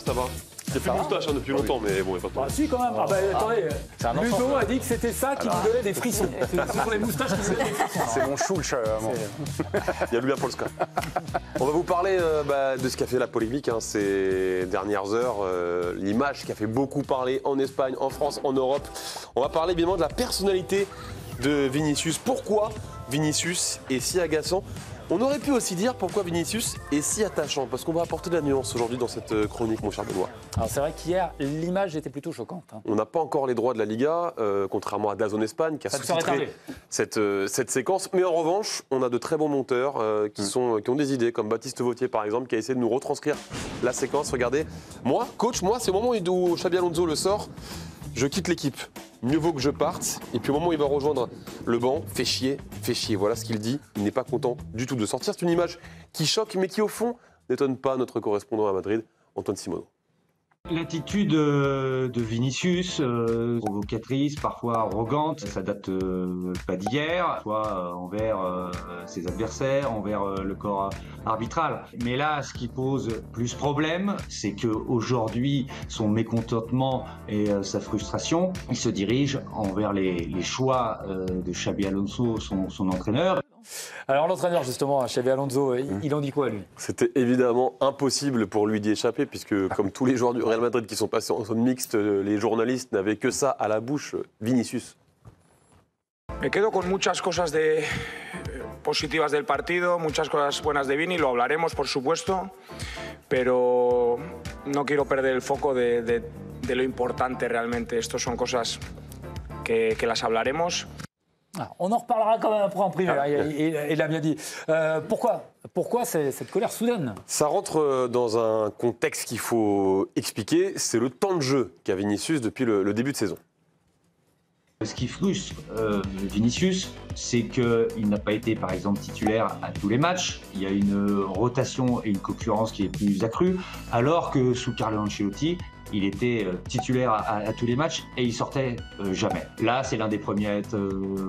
ça va. Il n'y a plus de moustache depuis longtemps, mais bon, il n'y a pas de problème. Ah si, quand même. Ah bah, attendez, Ludo a dit que c'était ça qui nous donnait des frissons. C'est pour les moustaches qui nous donnent des frissons. C'est mon Schulch. Il y a Louis Polska. On va vous parler de ce qui a fait la polémique ces dernières heures. L'image qui a fait beaucoup parler en Espagne, en France, en Europe. On va parler évidemment de la personnalité de Vinicius. Pourquoi Vinicius est si agaçant? On aurait pu aussi dire pourquoi Vinicius est si attachant, parce qu'on va apporter de la nuance aujourd'hui dans cette chronique, mon cher Benoît. Alors c'est vrai qu'hier, l'image était plutôt choquante. On n'a pas encore les droits de la Liga, contrairement à DAZN Espagne, qui a sous-titré cette séquence. Mais en revanche, on a de très bons monteurs qui ont des idées, comme Baptiste Vautier par exemple, qui a essayé de nous retranscrire la séquence. Regardez, moi, coach, c'est au moment où Xabi Alonso le sort. Je quitte l'équipe, mieux vaut que je parte. Et puis au moment où il va rejoindre le banc, fait chier. Voilà ce qu'il dit. Il n'est pas content du tout de sortir. C'est une image qui choque, mais qui au fond n'étonne pas notre correspondant à Madrid, Antoine Simoneau. L'attitude de Vinicius, provocatrice, parfois arrogante, ça date pas d'hier, soit envers ses adversaires, envers le corps arbitral. Mais là, ce qui pose plus problème, c'est qu'aujourd'hui, son mécontentement et sa frustration, il se dirige envers les choix de Xabi Alonso, son entraîneur. Alors l'entraîneur justement, Xabi Alonso, il en dit quoi lui? C'était évidemment impossible pour lui d'y échapper puisque comme tous les joueurs du Real Madrid qui sont passés en zone mixte, les journalistes n'avaient que ça à la bouche, Vinicius. Me quedo con muchas cosas positivas del partido, muchas cosas buenas de Vini, lo hablaremos por supuesto, pero no quiero perder el foco de lo importante realmente. Estos son cosas que las hablaremos. On en reparlera quand même après en privé, il a bien dit. Pourquoi cette colère soudaine? Ça rentre dans un contexte qu'il faut expliquer, c'est le temps de jeu qu'a Vinicius depuis le début de saison. Ce qui frustre Vinicius, c'est qu'il n'a pas été, par exemple, titulaire à tous les matchs. Il y a une rotation et une concurrence qui est plus accrue, alors que sous Carlo Ancelotti, il était titulaire à tous les matchs et il sortait jamais. Là, c'est l'un des premiers à être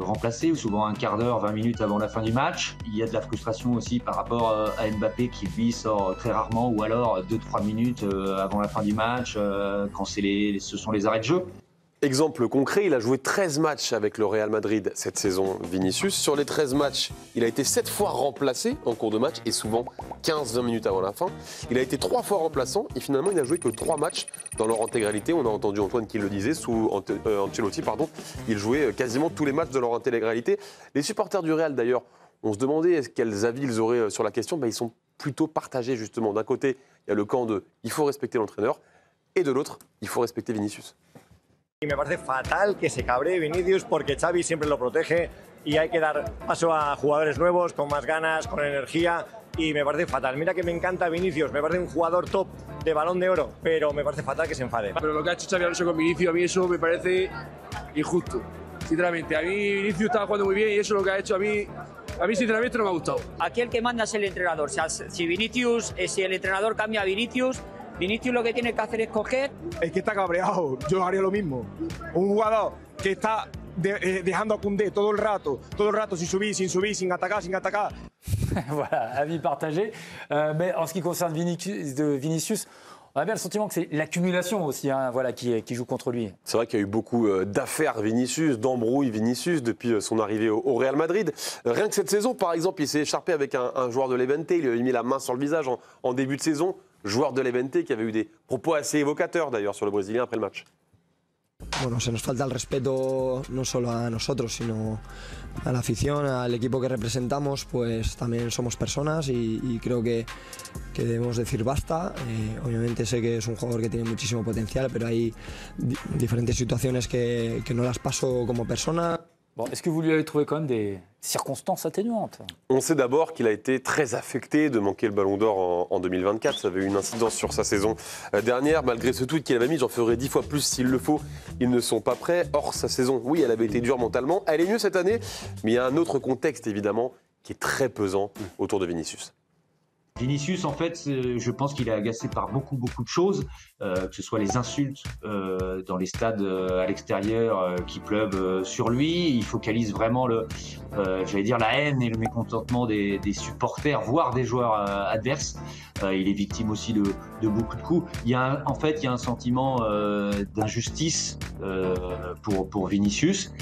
remplacé, souvent un quart d'heure, 20 minutes avant la fin du match. Il y a de la frustration aussi par rapport à Mbappé qui, lui, sort très rarement, ou alors 2-3 minutes avant la fin du match, quand ce sont les arrêts de jeu. Exemple concret, il a joué 13 matchs avec le Real Madrid cette saison, Vinicius. Sur les 13 matchs, il a été 7 fois remplacé en cours de match et souvent 15-20 minutes avant la fin. Il a été 3 fois remplaçant et finalement il n'a joué que 3 matchs dans leur intégralité. On a entendu Antoine qui le disait, sous Ancelotti, il jouait quasiment tous les matchs de leur intégralité. Les supporters du Real d'ailleurs, on se demandait quels avis ils auraient sur la question. Ils sont plutôt partagés justement. D'un côté, il y a le camp de « il faut respecter l'entraîneur » et de l'autre, « il faut respecter Vinicius ». Y me parece fatal que se cabree Vinicius porque Xavi siempre lo protege y hay que dar paso a jugadores nuevos, con más ganas, con energía y me parece fatal. Mira que me encanta Vinicius, me parece un jugador top de Balón de Oro, pero me parece fatal que se enfade. Pero lo que ha hecho Xavi Alonso con Vinicius, a mí eso me parece injusto. Sinceramente, a mí Vinicius estaba jugando muy bien y eso lo que ha hecho a mí sinceramente no me ha gustado. Aquí el que manda es el entrenador. O sea, si el entrenador cambia a Vinicius lo que tiene que hacer es coger. Es que está cabreado, yo haría lo mismo. Un jugador que está dejando a Koundé todo el rato, sin subir, sin atacar. Voilà, avis partagé. Mais en ce qui concerne Vinicius, on a bien le sentiment que c'est l'accumulation aussi qui joue contre lui. C'est vrai qu'il y a eu beaucoup d'affaires Vinicius, d'embrouilles Vinicius depuis son arrivée au Real Madrid. Rien que cette saison, par exemple, il s'est écharpé avec un joueur de Levante, il lui a mis la main sur le visage en début de saison. Joueur de Levante qui avait eu des propos assez évocateurs d'ailleurs sur le Brésilien après le match. Bueno, se nos falta el respeto no solo a nosotros, sino a la afición, al equipo que representamos, pues también somos personas y creo que debemos decir basta. Obviamente sé que es un jugador que tiene muchísimo potencial, pero hay diferentes situaciones que no las paso como persona. Bon, est-ce que vous lui avez trouvé quand même des circonstances atténuantes? On sait d'abord qu'il a été très affecté de manquer le Ballon d'Or en 2024. Ça avait eu une incidence sur sa saison dernière. Malgré ce tweet qu'il avait mis, j'en ferai 10 fois plus s'il le faut. Ils ne sont pas prêts. Or, sa saison, oui, elle avait été dure mentalement. Elle est mieux cette année, mais il y a un autre contexte, évidemment, qui est très pesant autour de Vinicius. Vinicius, en fait, je pense qu'il est agacé par beaucoup de choses, que ce soit les insultes dans les stades à l'extérieur qui pleuvent sur lui. Il focalise vraiment la haine et le mécontentement des supporters, voire des joueurs adverses. Il est victime aussi de beaucoup de coups. Il y a un sentiment d'injustice pour Vinicius.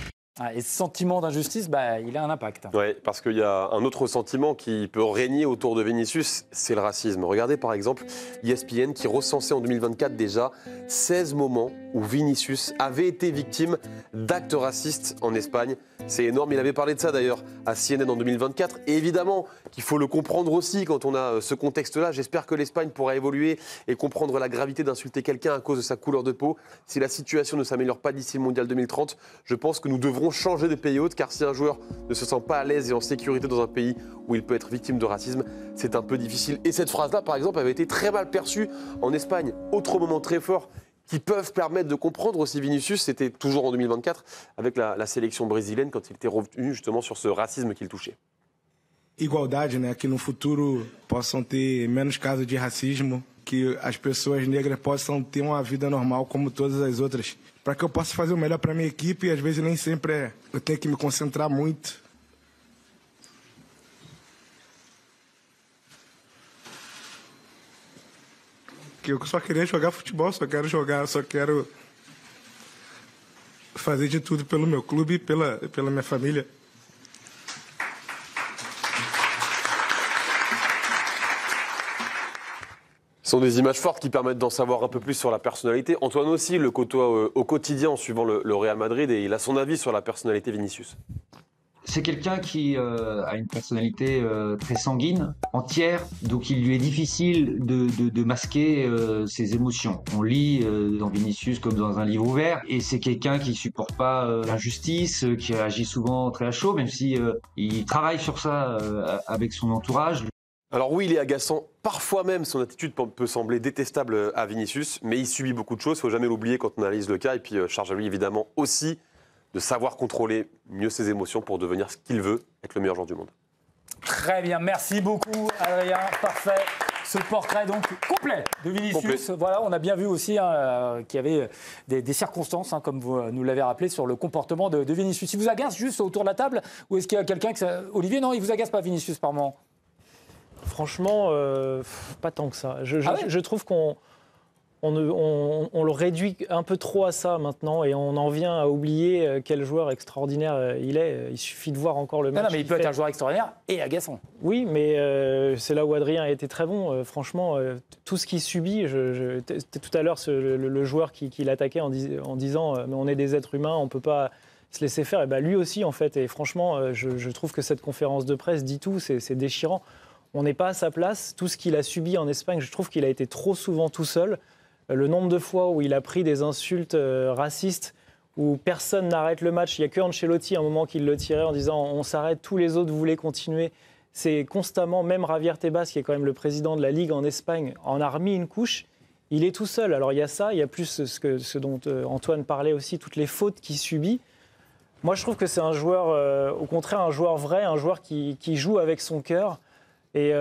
Ah, et ce sentiment d'injustice, il a un impact. Oui, parce qu'il y a un autre sentiment qui peut régner autour de Vinicius, c'est le racisme. Regardez par exemple ESPN qui recensait en 2024 déjà 16 moments où Vinicius avait été victime d'actes racistes en Espagne. C'est énorme, il avait parlé de ça d'ailleurs à CNN en 2024. Et évidemment qu'il faut le comprendre aussi quand on a ce contexte-là. J'espère que l'Espagne pourra évoluer et comprendre la gravité d'insulter quelqu'un à cause de sa couleur de peau. Si la situation ne s'améliore pas d'ici le Mondial 2030, je pense que nous devrons changer de pays hôte, car si un joueur ne se sent pas à l'aise et en sécurité dans un pays où il peut être victime de racisme, c'est un peu difficile. Et cette phrase-là, par exemple, avait été très mal perçue en Espagne. Autre moment très fort qui peuvent permettre de comprendre aussi Vinicius, c'était toujours en 2024 avec la sélection brésilienne quand il était revenu justement sur ce racisme qu'il touchait. Igualdade, né? Que no futuro possam ter menos casos de racismo, que as pessoas negras possam ter uma vida normal como todas as outras. Para que eu possa fazer o melhor para minha equipe, e às vezes nem sempre eu tenho que me concentrar muito. Que eu só queria jogar futebol, só quero fazer de tudo pelo meu clube e pela minha família. Ce sont des images fortes qui permettent d'en savoir un peu plus sur la personnalité. Antoine aussi le côtoie au quotidien en suivant le Real Madrid et il a son avis sur la personnalité Vinicius. C'est quelqu'un qui a une personnalité très sanguine, entière, donc il lui est difficile de masquer ses émotions. On lit dans Vinicius comme dans un livre ouvert, et c'est quelqu'un qui supporte pas l'injustice, qui réagit souvent très à chaud, même si il travaille sur ça avec son entourage. Alors oui, il est agaçant. Parfois même, son attitude peut sembler détestable à Vinicius, mais il subit beaucoup de choses, il ne faut jamais l'oublier quand on analyse le cas. Et puis, charge à lui, évidemment, aussi de savoir contrôler mieux ses émotions pour devenir ce qu'il veut, être le meilleur joueur du monde. Très bien, merci beaucoup, Adrien. Parfait. Ce portrait donc complet de Vinicius. Voilà, on a bien vu aussi qu'il y avait des circonstances, comme vous nous l'avez rappelé, sur le comportement de Vinicius. Il vous agace juste autour de la table ou est-ce qu'il y a quelqu'un Olivier, non, il vous agace pas Vinicius par moment? Franchement, pas tant que ça. Je trouve qu'on le réduit un peu trop à ça maintenant et on en vient à oublier quel joueur extraordinaire il est. Il suffit de voir encore le match. Non, mais il peut être un joueur extraordinaire et agaçant. Oui, mais c'est là où Adrien a été très bon. Franchement, tout ce qu'il subit, tout à l'heure, le joueur qui l'attaquait en disant mais on est des êtres humains, on ne peut pas se laisser faire. Et ben, lui aussi, en fait. Et franchement, je trouve que cette conférence de presse dit tout, c'est déchirant. On n'est pas à sa place. Tout ce qu'il a subi en Espagne, je trouve qu'il a été trop souvent tout seul. Le nombre de fois où il a pris des insultes racistes, où personne n'arrête le match. Il n'y a que Ancelotti à un moment qui le tirait en disant on s'arrête, tous les autres voulaient continuer. C'est constamment, même Javier Tebas, qui est quand même le président de la Ligue en Espagne, en a remis une couche. Il est tout seul. Alors il y a ça, il y a plus ce dont Antoine parlait aussi, toutes les fautes qu'il subit. Moi, je trouve que c'est un joueur, au contraire, un joueur vrai, un joueur qui joue avec son cœur. Et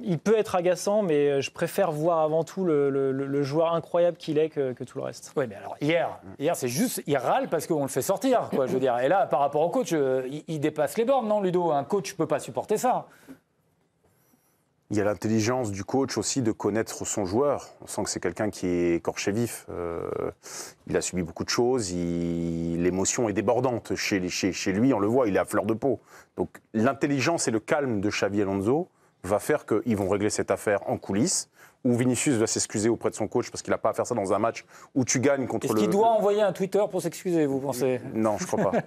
il peut être agaçant, mais je préfère voir avant tout le joueur incroyable qu'il est que tout le reste. Oui, mais alors hier c'est juste, il râle parce qu'on le fait sortir, quoi, je veux dire. Et là, par rapport au coach, il dépasse les bornes, non, Ludo? Un coach ne peut pas supporter ça. Il y a l'intelligence du coach aussi de connaître son joueur. On sent que c'est quelqu'un qui est écorché vif. Il a subi beaucoup de choses. L'émotion est débordante. Chez lui, on le voit, il est à fleur de peau. Donc l'intelligence et le calme de Xabi Alonso va faire qu'ils vont régler cette affaire en coulisses, où Vinicius va s'excuser auprès de son coach parce qu'il n'a pas à faire ça dans un match où tu gagnes contre Est-ce qu'il doit envoyer un Twitter pour s'excuser, vous pensez? Non, je ne crois pas.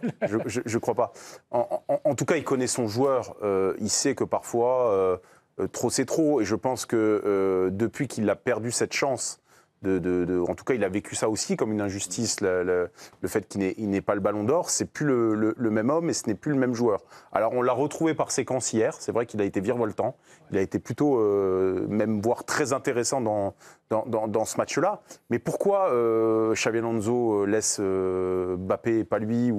Je crois pas. En tout cas, il connaît son joueur. Il sait que parfois... trop c'est trop, et je pense que depuis qu'il a perdu cette chance, en tout cas il a vécu ça aussi comme une injustice, le fait qu'il n'ait pas le ballon d'or, c'est plus le même homme et ce n'est plus le même joueur. Alors on l'a retrouvé par séquence hier, c'est vrai qu'il a été virevoltant, il a été plutôt même voire très intéressant dans ce match-là, mais pourquoi Xabi Alonso laisse Mbappé et pas lui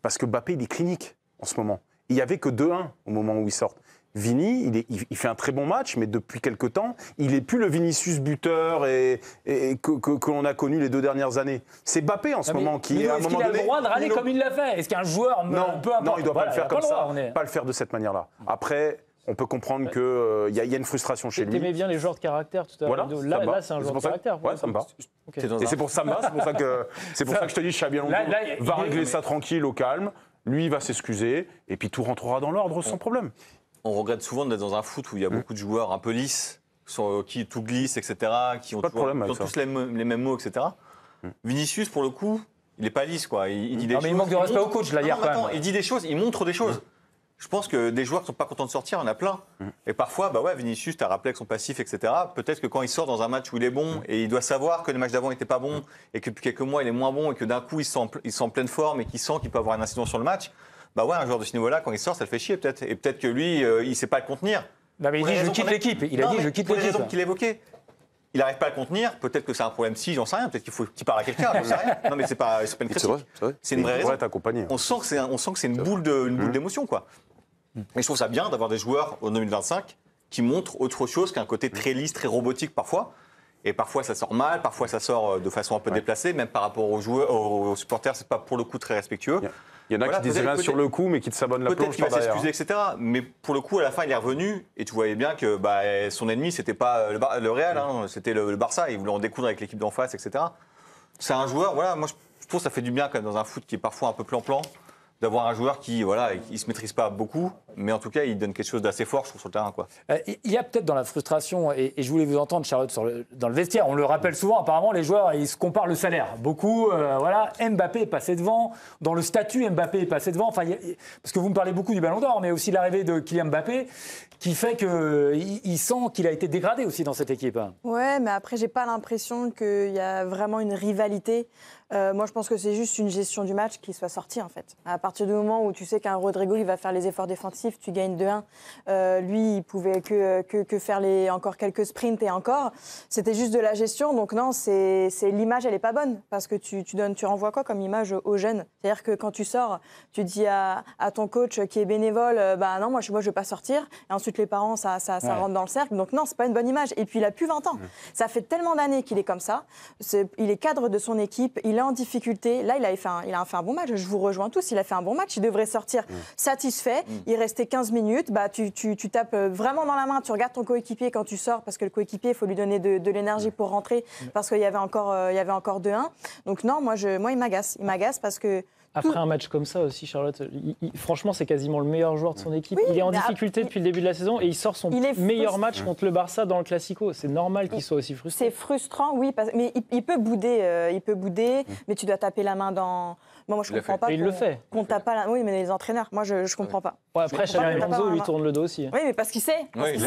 Parce que Mbappé il est clinique en ce moment, il n'y avait que 2-1 au moment où ils sortent. Vini, il fait un très bon match, mais depuis quelque temps, il n'est plus le Vinicius buteur que l'on a connu les 2 dernières années. C'est Mbappé en ce moment qui, à un moment donné... Est-ce qu'il a le droit de râler comme il l'a fait? Est-ce qu'un joueur... Non, il ne doit pas le faire comme ça, pas le faire de cette manière-là. Après... On peut comprendre qu'il y a une frustration chez lui. Tu aimais bien les joueurs de caractère tout à l'heure. Voilà, là c'est un joueur de caractère. Ouais, ça me va. Okay. Et c'est pour ça que je te dis, Xabi Alonso va régler ça tranquille, au calme. Lui, il va s'excuser. Et puis tout rentrera dans l'ordre sans problème. On regrette souvent d'être dans un foot où il y a beaucoup de joueurs un peu lisses, sur qui tout glisse, etc., qui ont tous les mêmes mots, etc. Vinicius, pour le coup, il n'est pas lisse, quoi. Il dit des choses. Mais il manque de respect au coach, là, hier, quand même. Il dit des choses, il montre des choses. Je pense que des joueurs qui ne sont pas contents de sortir, il y en a plein. Et parfois, Vinicius, tu as rappelé avec son passif, etc. Peut-être que quand il sort dans un match où il est bon, et il doit savoir que le match d'avant n'était pas bon, et que depuis quelques mois, il est moins bon, et que d'un coup, il se sent en pleine forme, et qu'il sent qu'il peut avoir une incidence sur le match, un joueur de ce niveau-là, quand il sort, ça le fait chier peut-être. Et peut-être que lui, il ne sait pas le contenir. Non, mais il dit je quitte l'équipe. Il a dit je quitte l'équipe. Pour les raisons qu'il évoquait. Il n'arrive pas à le contenir. Peut-être que c'est un problème j'en sais rien. Peut-être qu'il faut qu'il parle à quelqu'un. J'en sais rien. Non, mais c'est pas une critique. C'est une vraie raison. On sent que c'est une boule d'émotion, quoi. Et je trouve ça bien d'avoir des joueurs en 2025 qui montrent autre chose qu'un côté très lisse, très robotique parfois. Et parfois ça sort mal, parfois ça sort de façon un peu déplacée, même par rapport aux joueurs, aux supporters, c'est pas pour le coup très respectueux. Il y en a qui disent rien sur le coup, mais qui te sabonnent la planche par derrière. Peut-être qu'il va s'excuser, etc. Mais pour le coup, à la fin, il est revenu et tu voyais bien que son ennemi, c'était pas le Real, c'était le Barça. Il voulait en découdre avec l'équipe d'en face, etc. C'est un joueur, moi je trouve que ça fait du bien quand même dans un foot qui est parfois un peu plan-plan, d'avoir un joueur qui il se maîtrise pas beaucoup, mais en tout cas il donne quelque chose d'assez fort, je trouve, sur le terrain, quoi. Il y a peut-être dans la frustration, et je voulais vous entendre, Charlotte, dans le vestiaire, on le rappelle souvent, apparemment les joueurs ils se comparent le salaire beaucoup. Mbappé est passé devant, dans le statut Mbappé est passé devant, parce que vous me parlez beaucoup du Ballon d'Or, mais aussi l'arrivée de Kylian Mbappé qui fait qu'il sent qu'il a été dégradé aussi dans cette équipe. Ouais, mais après j'ai pas l'impression qu'il y a vraiment une rivalité. Moi, je pense que c'est juste une gestion du match qui soit sortie, en fait. À partir du moment où tu sais qu'un Rodrigo, il va faire les efforts défensifs, tu gagnes 2-1. Lui, il pouvait que faire encore quelques sprints et encore. C'était juste de la gestion. Donc non, l'image, elle est pas bonne. Parce que tu renvoies quoi comme image aux jeunes? C'est-à-dire que quand tu sors, tu dis à ton coach qui est bénévole, non, moi, je vais pas sortir. Et ensuite, les parents, ça rentre dans le cercle. Donc non, c'est pas une bonne image. Et puis, il a plus 20 ans. Ça fait tellement d'années qu'il est comme ça. Il est cadre de son équipe. Il est en difficulté. Là, il a fait un bon match. Je vous rejoins tous. Il a fait un bon match. Il devrait sortir satisfait. Il restait 15 minutes. Tu tapes vraiment dans la main. Tu regardes ton coéquipier quand tu sors parce que le coéquipier, il faut lui donner de l'énergie pour rentrer parce qu'il y avait encore 2-1. Donc non, moi, il m'agace. Il m'agace parce que après un match comme ça aussi, Charlotte, franchement, c'est quasiment le meilleur joueur de son équipe. Oui, il est en difficulté depuis le début de la saison et il sort son meilleur match contre le Barça dans le Classico. C'est normal qu'il soit aussi frustré. C'est frustrant, oui, mais il peut bouder, mais tu dois taper la main dans... Moi, je comprends pas. Et il le fait. Qu'on tape pas la... Oui, mais les entraîneurs, moi, je comprends pas. Ouais, après, Xabi Alonso lui tourne le dos aussi. Oui, mais parce qu'il sait. Il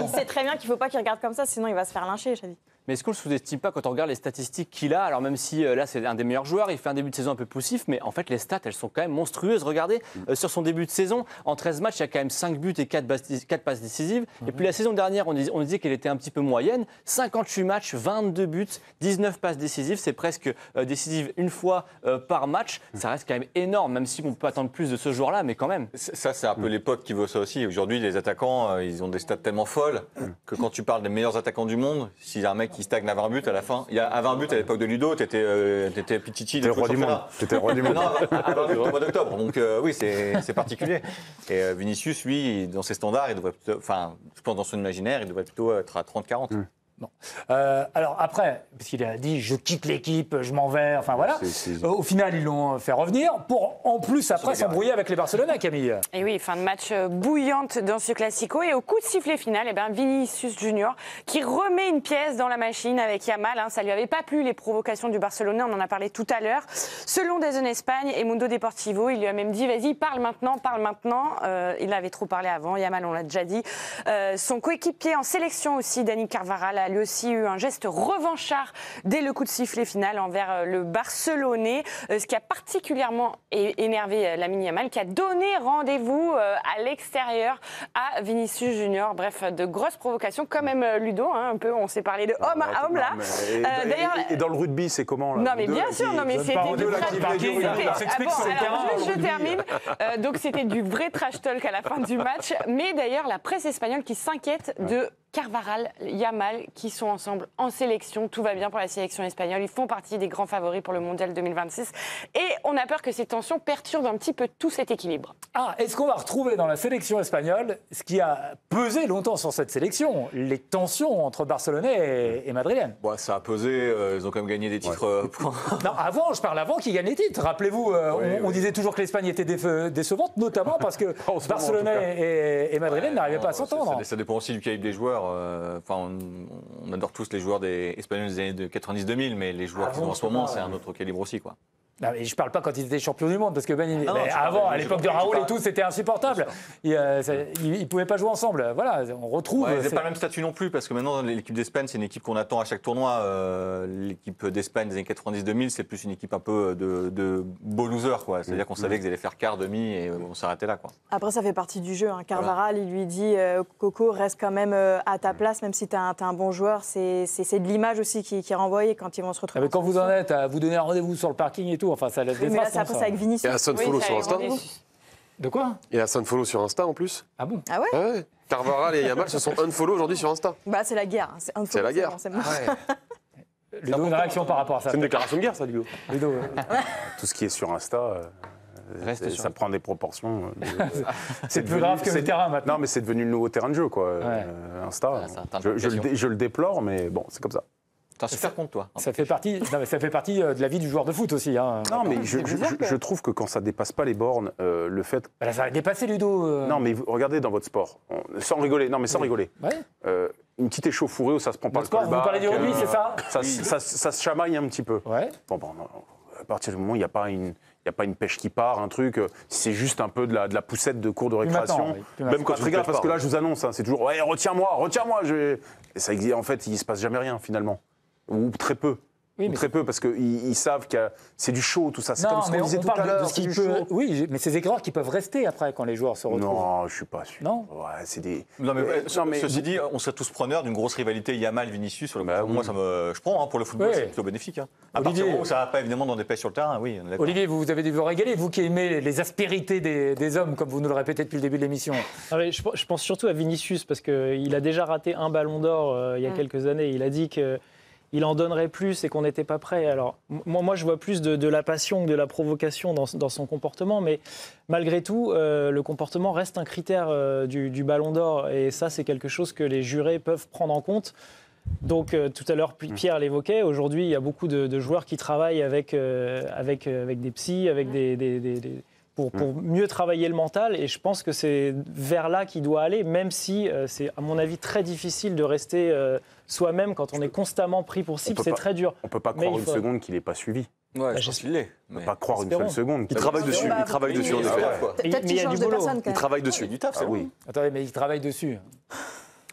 sait très bien qu'il faut pas qu'il regarde comme ça, sinon il va se faire lyncher, Xabi. Mais est-ce qu'on le sous-estime pas quand on regarde les statistiques qu'il a? Alors même si là c'est un des meilleurs joueurs, il fait un début de saison un peu poussif, mais en fait les stats elles sont quand même monstrueuses. Regardez, sur son début de saison, en 13 matchs, il y a quand même 5 buts et 4 passes décisives. Et puis la saison dernière, on disait qu'elle était un petit peu moyenne. 58 matchs, 22 buts, 19 passes décisives, c'est presque décisive une fois par match. Ça reste quand même énorme, même si on peut attendre plus de ce joueur-là, mais quand même. Ça c'est un peu l'époque qui veut ça aussi. Aujourd'hui, les attaquants, ils ont des stats tellement folles que quand tu parles des meilleurs attaquants du monde, s'il y a un mec qui stagne à 20 buts à la fin. À 20 buts à l'époque de Ludo, t'étais Pichichi. T'étais le roi du monde. T'étais le roi du monde. Non, à 20 buts au mois d'octobre. Donc oui, c'est particulier. Et Vinicius, lui, dans ses standards, il devrait plutôt, je pense dans son imaginaire, il devrait plutôt être à 30-40. Bon. Alors après, parce qu'il a dit je quitte l'équipe, je m'en vais, au final ils l'ont fait revenir pour en plus après s'embrouiller avec les Barcelonais, Camille. Et oui, fin de match bouillante dans ce Classico et au coup de sifflet final, Vinicius Junior qui remet une pièce dans la machine avec Yamal. Ça lui avait pas plu les provocations du Barcelonais, on en a parlé tout à l'heure. Selon DAZN Espagne et Mundo Deportivo, il lui a même dit vas-y parle maintenant. Il avait trop parlé avant, Yamal on l'a déjà dit. Son coéquipier en sélection aussi, Dani Carvajal, a lui aussi eu un geste revanchard dès le coup de sifflet final envers le Barcelonais, ce qui a particulièrement énervé Lamine Yamal, qui a donné rendez-vous à l'extérieur à Vinicius Junior. Bref, de grosses provocations, quand même Ludo, hein, un peu, on s'est parlé de homme à homme là. Et dans le rugby, c'est comment là? Non mais bien sûr, non mais c'était du je termine. Donc c'était du vrai trash talk à la fin du match. Mais d'ailleurs, la presse espagnole qui s'inquiète de Carvajal, Yamal, qui sont ensemble en sélection. Tout va bien pour la sélection espagnole. Ils font partie des grands favoris pour le Mondial 2026. Et on a peur que ces tensions perturbent un petit peu tout cet équilibre. Ah, est-ce qu'on va retrouver dans la sélection espagnole ce qui a pesé longtemps sur cette sélection, les tensions entre Barcelonais et Madrilène? Bon, ça a pesé, ils ont quand même gagné des titres. Non, je parle avant qu'ils gagnent les titres. Rappelez-vous, on disait toujours que l'Espagne était décevante, notamment parce que Barcelonais et Madrilène n'arrivaient pas à s'entendre. Ça dépend aussi du calibre des joueurs. On adore tous les joueurs espagnols des années de 90-2000, mais les joueurs qui sont en ce moment, c'est un autre calibre aussi, quoi. Non, mais je ne parle pas quand ils étaient champions du monde, parce que avant, à l'époque de Raoul et tout, c'était insupportable. Ils ne pouvaient pas jouer ensemble. Voilà, on retrouve. Ils n'avaient pas le même statut non plus, parce que maintenant, l'équipe d'Espagne, c'est une équipe qu'on attend à chaque tournoi. L'équipe d'Espagne des années 90-2000, c'est plus une équipe un peu de beau loser, quoi. C'est-à-dire qu'on savait qu'ils allaient faire quart, demi, et on s'arrêtait là, quoi. Après, ça fait partie du jeu. Hein. Carvajal, il lui dit Coco, reste quand même à ta place, même si tu es un bon joueur. C'est de l'image aussi qui est renvoyée quand ils vont se retrouver. Mais quand vous en êtes à vous donner un rendez-vous sur le parking et tout, enfin, ça laisse des traces. Mais là, c'est avec Vinicius. Et à Sunfollow sur Insta. De quoi? Et à Sunfollow sur Insta en plus. Ah bon? Ah ouais? Carvajal et Yamal se sont unfollow aujourd'hui sur Insta. Bah, c'est la guerre. C'est la guerre. Ludo, une réaction par rapport à ça? C'est une déclaration de guerre, ça, Ludo. Tout ce qui est sur Insta, ça prend des proportions. C'est plus grave que le terrain maintenant. Non, mais c'est devenu le nouveau terrain de jeu, quoi. Insta. Je le déplore, mais bon, c'est comme ça. T'as un super compte, toi. Ça fait partie de la vie du joueur de foot aussi. Hein. Non, mais je trouve que quand ça dépasse pas les bornes, le fait. Là, ça a dépassé Ludo. Non, mais regardez dans votre sport, sans rigoler. Non, mais sans rigoler. Ouais. Une petite échauffourée où ça se prend pas le sport. Vous parlez du rugby, c'est ça? Ça se chamaille un petit peu. Ouais. Bon, à partir du moment où il n'y a pas une pêche qui part, un truc, c'est juste un peu de la poussette de cours de récréation. Même quand tu regardes, parce que là, je vous annonce, c'est toujours ouais, retiens-moi. Et ça existe, en fait, il se passe jamais rien finalement. Ou très peu. Oui, très peu, parce qu'ils savent que c'est du show, tout ça. C'est comme ce qu'on disait tout à l'heure. Oui, mais ces écrans qui peuvent rester après quand les joueurs se retrouvent. Non, je suis pas sûr. Non. Ouais, c'est des. Non, mais ceci dit, on serait tous preneurs d'une grosse rivalité Yamal-Vinicius. Moi, je prends pour le football, c'est plutôt bénéfique. Hein. À partir du moment où ça va pas évidemment dans des pêches sur le terrain, oui. Olivier, vous avez dû vous régaler, vous qui aimez les aspérités des hommes, comme vous nous le répétez depuis le début de l'émission. Je pense surtout à Vinicius, parce qu'il a déjà raté un ballon d'or il y a quelques années. Il a dit que. Il en donnerait plus et qu'on n'était pas prêt. Alors, moi, je vois plus de la passion que de la provocation dans son comportement, mais malgré tout, le comportement reste un critère du Ballon d'Or, et ça, c'est quelque chose que les jurés peuvent prendre en compte. Donc, tout à l'heure, Pierre l'évoquait, aujourd'hui, il y a beaucoup de joueurs qui travaillent avec des psys, avec pour mieux travailler le mental, et je pense que c'est vers là qu'il doit aller, même si c'est, à mon avis, très difficile de rester soi-même quand on est constamment pris pour cible, c'est très dur. On ne peut pas croire une seconde qu'il n'est pas suivi. Ouais, je pense qu'il l'est. On ne peut pas croire une seule seconde. Il travaille dessus, en effet. Peut-être qu'il change de personne, quand même. Il travaille dessus. Du taf, c'est oui. Attendez, mais il travaille dessus.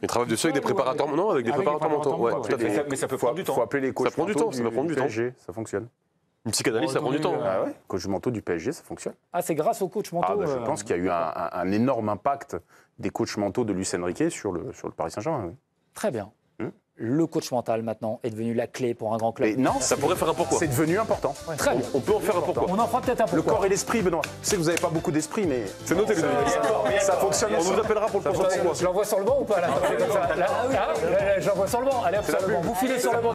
Il travaille dessus avec des préparateurs mentaux. Ouais, tout à fait. Mais ça peut prendre du temps. Il faut appeler les coachs. Ça prend du temps, ça va prendre du temps. Ça fonctionne. Une psychanalyse, ça prend du temps. Ah ouais, coach mentaux du PSG, ça fonctionne. Ah, c'est grâce aux coachs mentaux. Je pense qu'il y a eu un énorme impact des coachs mentaux de Luis Enrique sur le Paris Saint-Germain. Oui. Très bien. Le coach mental, maintenant, est devenu la clé pour un grand club. Mais non, ça pourrait faire un pourquoi. C'est devenu important. Ouais. Très bien. On peut en faire un pourquoi. On en fera peut-être un pourquoi. Le corps et l'esprit, Benoît. Je sais que vous n'avez pas beaucoup d'esprit, mais... C'est noté, ça fonctionne. On vous appellera pour le prochain pourquoi. Je l'envoie sur le banc ou pas là? Je l'envoie sur le banc. Allez, hop, sur le banc. Vous filez sur le banc.